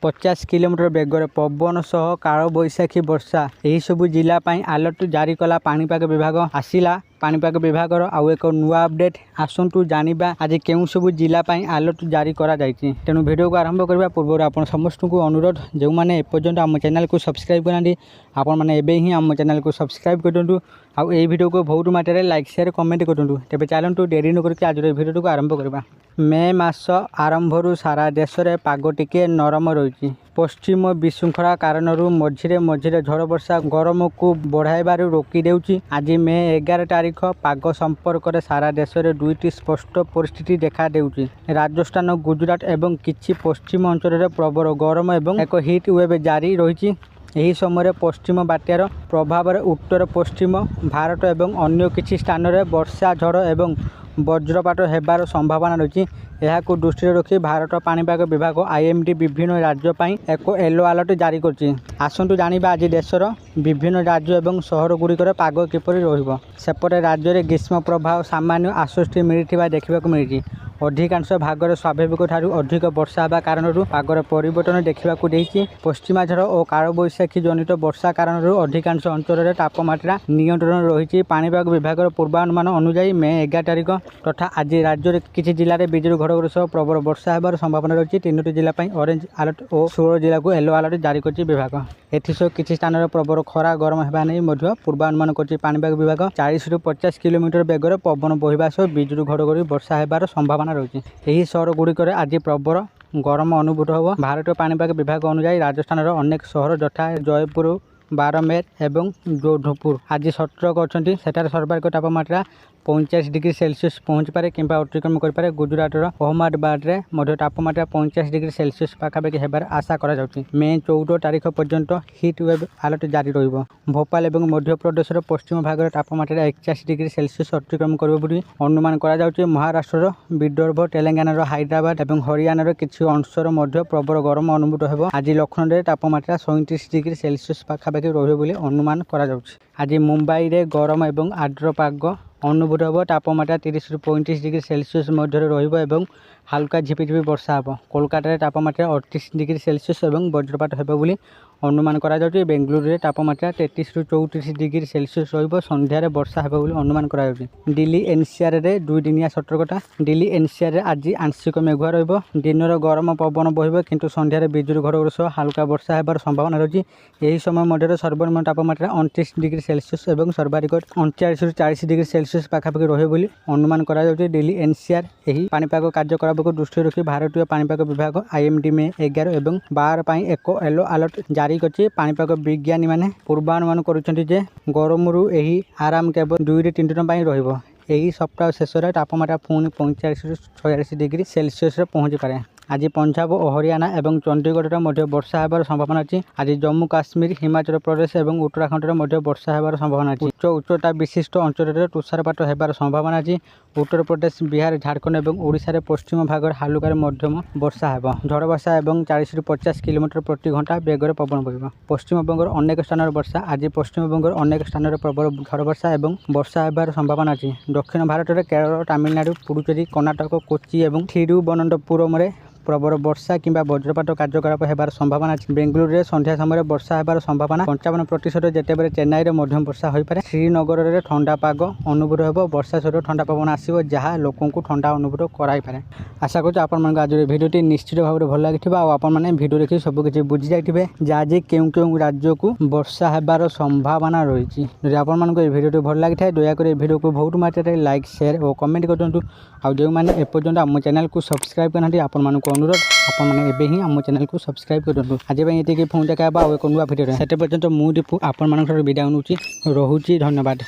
50 kilometre बेगर पवन सह काल बैशाखी वर्षा यही सबू जिला अलर्ट जारी कला पाणीपाग विभाग आसिला पाणीपाग विभाग आउ एक नुआ अपडेट आसतु जाना आज केउं सबू जिला अलर्ट जारी करा जायछि। तेणु वीडियो को आरंभ करबा पूर्व आपण समस्त को अनुरोध जो मैंने एपर्यंत आम चैनल को सब्सक्राइब करना आपण मैंने एबे ही आम चैनल को सब्सक्राइब करूँ आउ ए वीडियो को बहुत मात्रा लाइक शेयर कमेंट करूँ। तेज चलतु डेरी न करके आज वीडियो को आरंभ करबा। मे मास आरंभरू सारा देश में पाग टिके नरम रही पश्चिम विशृंखला कारण मझिरे मझिरे झड़ वर्षा गरम को बढ़ाइबार रोकी देउछि। आज मे 11 तारीख पाग संपर्क में सारा देश में दुईटी स्पष्ट परिस्थिति देखा देउछि। राजस्थान गुजरात एवं किछि पश्चिम अंचल में प्रबल गरम एवं एक हिट वेव जारी रही। यही समय पश्चिम बात्यार प्रभाव उत्तर पश्चिम भारत एवं अन्य किछि स्थान में वर्षा झड़ एवं वज्रपात हेबार संभावना रही। यह दृष्टि रखी भारत पाणीपाग विभाग IMD विभिन्न राज्य एक येलो अलर्ट जारी करछि। आसतु जानिबा आज देशर विभिन्न राज्य एवं सहर गुड़िकर पाग किपरि रहिबो। सेपटे राज्य में ग्रीष्म प्रभाव सामान्य आश्वस्ति मिलिथिबा देखिबाकु मिलिछि। अधिकांश भागर स्वाभाविक ठारू अधिक वर्षा होगा कारण पागर परिवर्तन देखा देछि। पश्चिमा झड़ और कालबैशाखी जनित वर्षा कारण अधिकांश अंचल में तापमात्रा नियंत्रण रही। पाणीपाग विभाग पूर्वानुमान अनुसार मे 11 तारीख तथा आज राज्य में किसी जिले में बिजुली घड़घड़ी सह प्रबल वर्षा होबार संभावना रही। 3टी जिला ऑरेंज अलर्ट और 16 जिला को येलो अलर्ट जारी कर विभाग। एसह किसी स्थान में प्रबल खरा गरम होगा नहीं पूर्वानुमान कर पाणीपाग विभाग। 40 ରୁ 50 किलोमीटर बेगर पवन बहिबा सह बिजुली घड़घड़ी वर्षा होबार संभावना रही। यही सहर गुड़िक आज प्रबल गरम अनुभूत हो। भारतीय पाणीपाग विभाग अनुसार राजस्थान अनेक सहर यथा जयपुर बारमेर एवं जोधपुर आज सतर्क अच्छा सेठार सर्वाधिक तापमात्रा 45 डिग्री सेल्सियस पहुँची पारे कि अतिक्रम करें। गुजरात अहमदाबाद में तापमात्रा 45 डिग्री सेल्सियस पाखापाखि होबार आशा करा जाउछि। मे 14 तारीख पर्यंत हिट वेव अलर्ट जारी रहिबो। भोपाल एवं मध्य प्रदेश पश्चिम भाग तापमात्रा 81 डिग्री सेल्सियस अतिक्रम करिबो बोली अनुमान करा जाउछि। महाराष्ट्र विदर्भ तेलंगाना हैदराबाद और हरियाणार किछि अंशर मध्य प्रबल गरम अनुभूत होबो। आज लखनऊ में तापमात्रा 37 डिग्री सेल्सियस पाखापाखि रहिबो बोली अनुमान करा जाउछि। आज मुंबई रे गरम एवं आर्द्र पाग अनुभूत हो। तापमात्रा 30 ରୁ 35 डिग्री सेल्सियस मध्य रहिबो हल्का झिपिझिपि वर्षा हो। कोलकाता तापमात्रा 38 डिग्री सेल्सियस और वज्रपात होबो बोली अनुमान करा जाउछि। बेंगलुरु रे तापमात्रा 33 ରୁ 34 डिग्री सेल्सियस रहिबो। संध्यारे वर्षा होबो बोली अनुमान करा जाउछि। दिल्ली NCR रे 2 दिनिया सतर्कता। दिल्ली NCR रे आज आंशिक मेघुआ रहिबो। दिनर गरम पवन बहिबो किंतु संध्यारे बिजुली घड़घड़ी सह हल्का वर्षा होबार संभावना रही। यही समय मध्य सर्वनिम्न तापमात्रा 29 डिग्री सेल्सियस और सर्वाधिक 39 ରୁ 40 डिग्री सेल्सियस पाखापाखि रहिबो बोली अनुमान करा जाउछि। दिल्ली NCR यही पाणीपाग कार्यकलाप को दृष्टि रखी भारतीय पाणीपाग विभाग IMD मे 11 और 12 पर एक येलो अलर्ट जारी करछि। पाणीपाग विज्ञानी माने पूर्वानुमान करुछन्ति जे गरमरू यही आराम केवल 2 ରୁ 3 दिन पर रहिबो। यही सप्ताह शेष में तापमात्रा पुणी 45 ରୁ 46 डिग्री सेल्सियस पहुँची पारे। आज पंजाब और हरियाणा एवं चंडीगढ़ में वर्षा होबार संभावना अच्छी। आज जम्मू काश्मीर हिमाचल प्रदेश और उत्तराखंड में वर्षा होबार संभावना अच्छी। उच्च उच्चता विशिष्ट अंचल में तुषारपात होबार संभावना अच्छी। उत्तर प्रदेश बिहार झारखंड और ओडिशा रे पश्चिम भाग हालुकार मध्यम वर्षा होब। झड़ वर्षा और 40 ରୁ 50 किलोमीटर प्रति घंटा बेगर पवन बहिब। पश्चिम बंगर अनेक स्थान वर्षा। आज पश्चिम बंगर अनेक स्थान में प्रबल झड़ वर्षा और वर्षा होबार संभावना अच्छी। दक्षिण भारत में केरल तमिलनाडु पुडुचेरी कर्णाटक कोच्चि और थिरुवनंतपुरम प्रबल वर्षा किंबा वज्रपात कार्यकलाप होबार संभावना अच्छी। बेंगलुरु रे संध्या समय वर्षा होबार संभावना 55% जेतेबेले चेन्नई रे मध्यम वर्षा होई पारे। श्रीनगर रे ठंडा पाग अनुभूत होबो। वर्षा सहित ठंडा पवन आसीबो जहाँ लोकों को ठंडा अनुभूत कराई पारे। आशा करूँ आपण मानक आज भिडियोटी निश्चित भाव में भल लगी और आपण मैंने भिडियो देखि सबकिछि बुझी जाइथिबे जे आज केउं केउं राज्य को वर्षा होबार संभावना रही। यदि आपण मानक भिडियोटी भल लगी थाए दयाकोरी भिडियो को बहुत मात्रा लाइक शेयर और कमेंट करंतु। आ जो मैंने एपर्यंत आम चैनल को सब्सक्राइब करना आपण मानक अनुरोध आपण मैंने एबे ही आम चैनल को सब्सक्राइब करंतु। आज ये फोन देखा एक नुआ भिडियो से पर्यंत मुझे आपण मानक विदा अनुची रहुची। धन्यवाद।